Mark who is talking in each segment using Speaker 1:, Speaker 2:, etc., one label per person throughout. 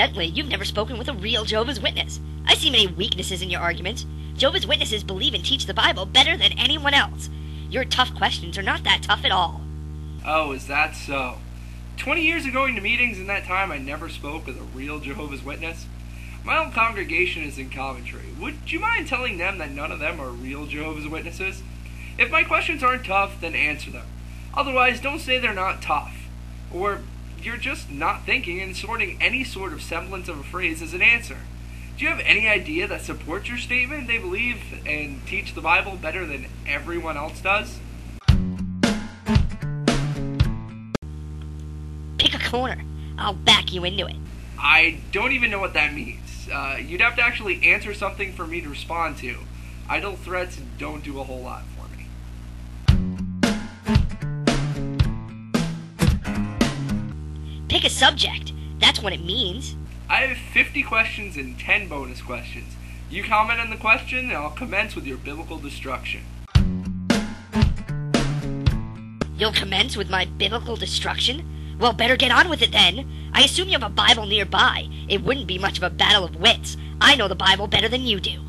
Speaker 1: Evidently, you've never spoken with a real Jehovah's Witness. I see many weaknesses in your arguments. Jehovah's Witnesses believe and teach the Bible better than anyone else. Your tough questions are not that tough at all.
Speaker 2: Oh, is that so? 20 years of going to meetings, in that time I never spoke with a real Jehovah's Witness. My own congregation is in Coventry. Would you mind telling them that none of them are real Jehovah's Witnesses? If my questions aren't tough, then answer them. Otherwise, don't say they're not tough. Or you're just not thinking and sorting any sort of semblance of a phrase as an answer. Do you have any idea that supports your statement they believe and teach the Bible better than everyone else does?
Speaker 1: Pick a corner. I'll back you into it.
Speaker 2: I don't even know what that means. You'd have to actually answer something for me to respond to. Idle threats don't do a whole lot for me.
Speaker 1: Pick a subject. That's what it means.
Speaker 2: I have 50 questions and 10 bonus questions. You comment on the question, and I'll commence with your biblical destruction.
Speaker 1: You'll commence with my biblical destruction? Well, better get on with it then. I assume you have a Bible nearby. It wouldn't be much of a battle of wits. I know the Bible better than you do.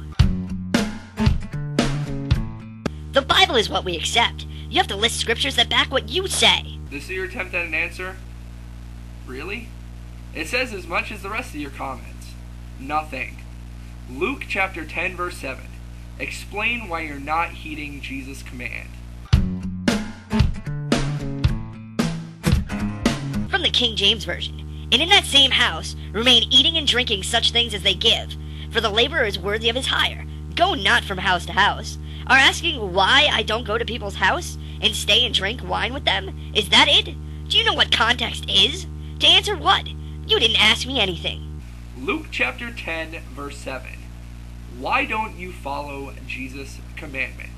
Speaker 1: The Bible is what we accept. You have to list scriptures that back what you say.
Speaker 2: This is your attempt at an answer? Really? It says as much as the rest of your comments. Nothing. Luke chapter 10 verse 7. Explain why you're not heeding Jesus' command.
Speaker 1: From the King James Version. And in that same house remain eating and drinking such things as they give, for the laborer is worthy of his hire. Go not from house to house. Are asking why I don't go to people's house and stay and drink wine with them? Is that it? Do you know what context is? To answer what? You didn't ask me anything.
Speaker 2: Luke chapter 10 verse 7. Why don't you follow Jesus' commandment?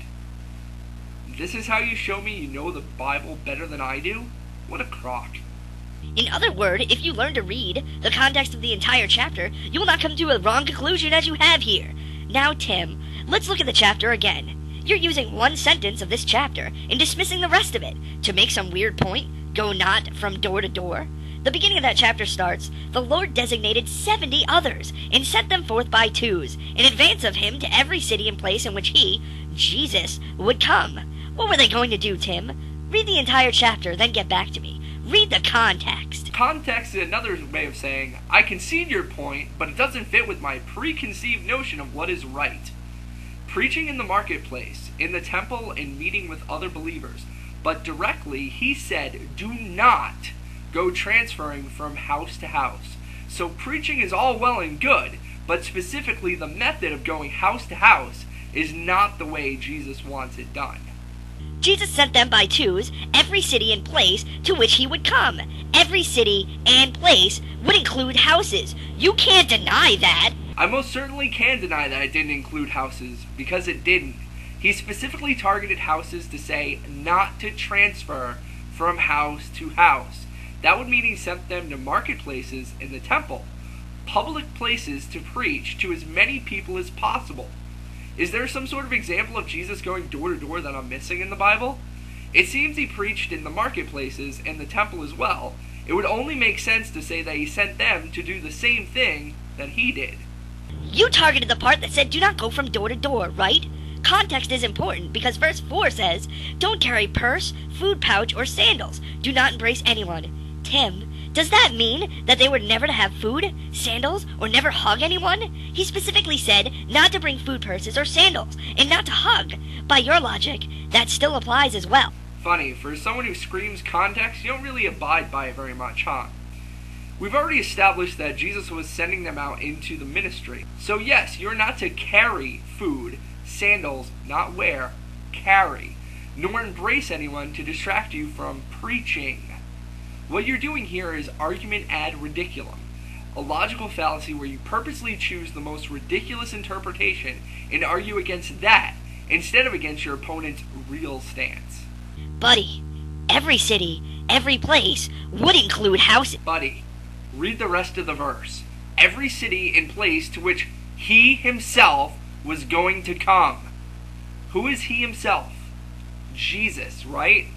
Speaker 2: This is how you show me you know the Bible better than I do? What a crock.
Speaker 1: In other words, if you learn to read the context of the entire chapter, you will not come to a wrong conclusion as you have here. Now, Tim, let's look at the chapter again. You're using one sentence of this chapter and dismissing the rest of it to make some weird point. Go not from door to door. The beginning of that chapter starts, the Lord designated 70 others and sent them forth by twos in advance of him to every city and place in which he, Jesus, would come. What were they going to do, Tim? Read the entire chapter, then get back to me. Read the context.
Speaker 2: Context is another way of saying, I concede your point, but it doesn't fit with my preconceived notion of what is right. Preaching in the marketplace, in the temple, and meeting with other believers. But directly, he said, do not go transferring from house to house. So preaching is all well and good, but specifically the method of going house to house is not the way Jesus wants it done.
Speaker 1: Jesus sent them by twos, every city and place to which he would come. Every city and place would include houses. You can't deny that.
Speaker 2: I most certainly can deny that it didn't include houses, because it didn't. He specifically targeted houses to say not to transfer from house to house. That would mean he sent them to marketplaces in the temple, public places to preach to as many people as possible. Is there some sort of example of Jesus going door to door that I'm missing in the Bible? It seems he preached in the marketplaces and the temple as well. It would only make sense to say that he sent them to do the same thing that he did.
Speaker 1: You targeted the part that said do not go from door to door, right? Context is important because verse 4 says, don't carry purse, food pouch, or sandals. Do not embrace anyone. Tim, does that mean that they were never to have food, sandals, or never hug anyone? He specifically said not to bring food purses or sandals, and not to hug. By your logic, that still applies as well.
Speaker 2: Funny, for someone who screams context, you don't really abide by it very much, huh? We've already established that Jesus was sending them out into the ministry. So yes, you're not to carry food, sandals, not wear, carry, nor embrace anyone to distract you from preaching. What you're doing here is argument ad ridiculum, a logical fallacy where you purposely choose the most ridiculous interpretation and argue against that instead of against your opponent's real stance.
Speaker 1: Buddy, every city, every place would include houses.
Speaker 2: Buddy, read the rest of the verse. Every city and place to which he himself was going to come. Who is he himself? Jesus, right?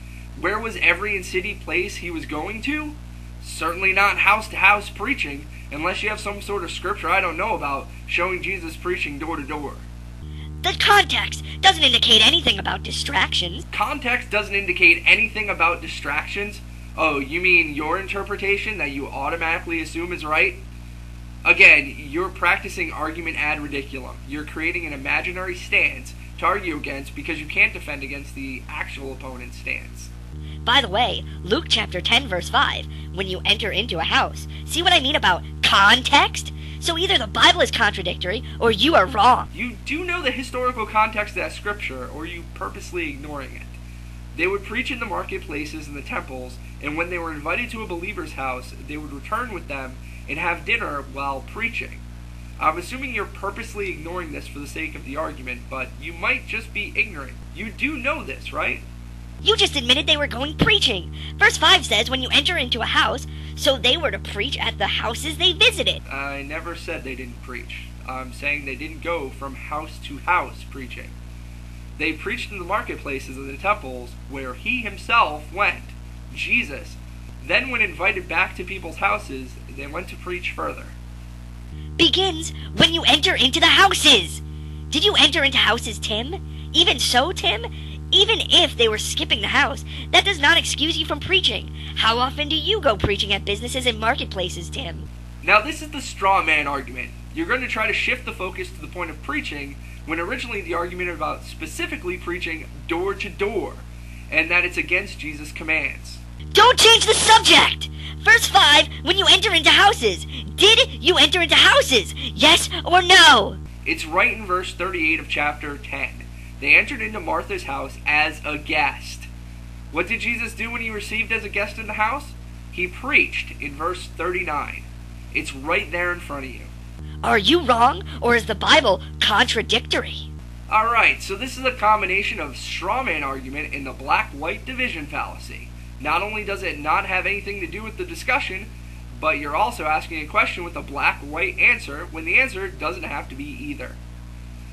Speaker 2: Where was every city place he was going to? Certainly not house-to-house preaching, unless you have some sort of scripture I don't know about showing Jesus preaching door to door.
Speaker 1: The context doesn't indicate anything about distractions.
Speaker 2: Context doesn't indicate anything about distractions? Oh, you mean your interpretation that you automatically assume is right? Again, you're practicing argument ad ridiculum. You're creating an imaginary stance to argue against because you can't defend against the actual opponent's stance.
Speaker 1: By the way, Luke chapter 10 verse 5, when you enter into a house, see what I mean about context? So either the Bible is contradictory or you are wrong.
Speaker 2: You do know the historical context of that scripture, or are you purposely ignoring it? They would preach in the marketplaces and the temples, and when they were invited to a believer's house, they would return with them and have dinner while preaching. I'm assuming you're purposely ignoring this for the sake of the argument, but you might just be ignorant. You do know this, right?
Speaker 1: You just admitted they were going preaching. Verse 5 says when you enter into a house, so they were to preach at the houses they visited.
Speaker 2: I never said they didn't preach. I'm saying they didn't go from house to house preaching. They preached in the marketplaces and the temples where he himself went, Jesus. Then when invited back to people's houses, they went to preach further.
Speaker 1: Begins when you enter into the houses. Did you enter into houses, Tim? Even so, Tim, even if they were skipping the house, that does not excuse you from preaching. How often do you go preaching at businesses and marketplaces, Tim?
Speaker 2: Now this is the straw man argument. You're going to try to shift the focus to the point of preaching, when originally the argument about specifically preaching door to door, and that it's against Jesus' commands.
Speaker 1: Don't change the subject! Verse 5, when you enter into houses. Did you enter into houses? Yes or no?
Speaker 2: It's right in verse 38 of chapter 10. They entered into Martha's house as a guest. What did Jesus do when he received as a guest in the house? He preached in verse 39. It's right there in front of you.
Speaker 1: Are you wrong, or is the Bible contradictory?
Speaker 2: Alright, so this is a combination of straw man argument and the black-white division fallacy. Not only does it not have anything to do with the discussion, but you're also asking a question with a black-white answer when the answer doesn't have to be either.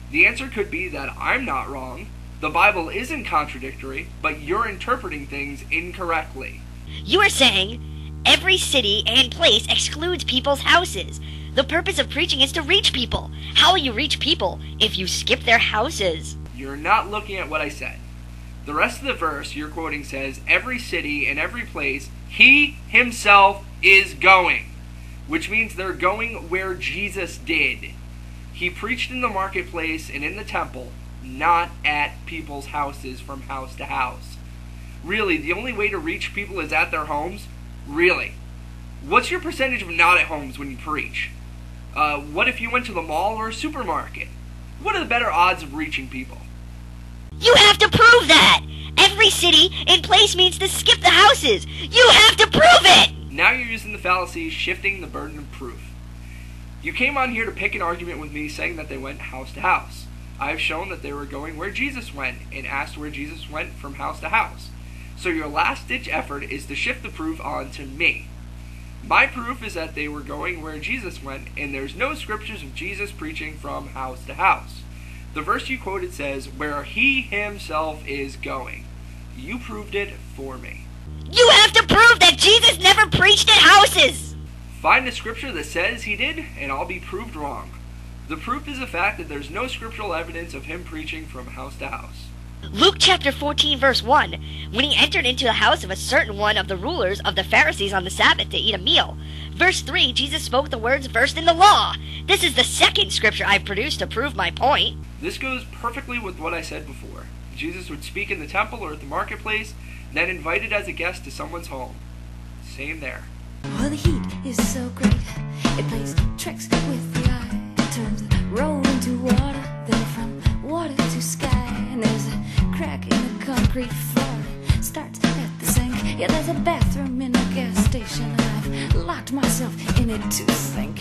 Speaker 2: The answer could be that I'm not wrong, the Bible isn't contradictory, but you're interpreting things incorrectly.
Speaker 1: You are saying every city and place excludes people's houses. The purpose of preaching is to reach people. How will you reach people if you skip their houses?
Speaker 2: You're not looking at what I said. The rest of the verse you're quoting says, every city and every place, he himself is going. Which means they're going where Jesus did. He preached in the marketplace and in the temple, not at people's houses from house to house. Really, the only way to reach people is at their homes? Really? What's your percentage of not at homes when you preach? What if you went to the mall or a supermarket? What are the better odds of reaching people?
Speaker 1: You have to prove that! Every city and place means to skip the houses! You have to prove it!
Speaker 2: Now you're using the fallacy, shifting the burden of proof. You came on here to pick an argument with me saying that they went house to house. I've shown that they were going where Jesus went and asked where Jesus went from house to house. So your last-ditch effort is to shift the proof onto me. My proof is that they were going where Jesus went, and there's no scriptures of Jesus preaching from house to house. The verse you quoted says, where he himself is going. You proved it for me.
Speaker 1: You have to prove that Jesus never preached at houses!
Speaker 2: Find a scripture that says he did, and I'll be proved wrong. The proof is the fact that there's no scriptural evidence of him preaching from house to house.
Speaker 1: Luke chapter 14 verse 1, when he entered into the house of a certain one of the rulers of the Pharisees on the Sabbath to eat a meal. Verse 3, Jesus spoke the words versed in the law. This is the second scripture I've produced to prove my point.
Speaker 2: This goes perfectly with what I said before. Jesus would speak in the temple or at the marketplace, then invited as a guest to someone's home. Same there.
Speaker 3: Well, the heat is so great, it plays tricks with the eye. It turns the road into water, then from water to sky. And there's a crack in the concrete floor, starts at the sink. Yeah, there's a bathroom in a gas station, and I've locked myself in it to think.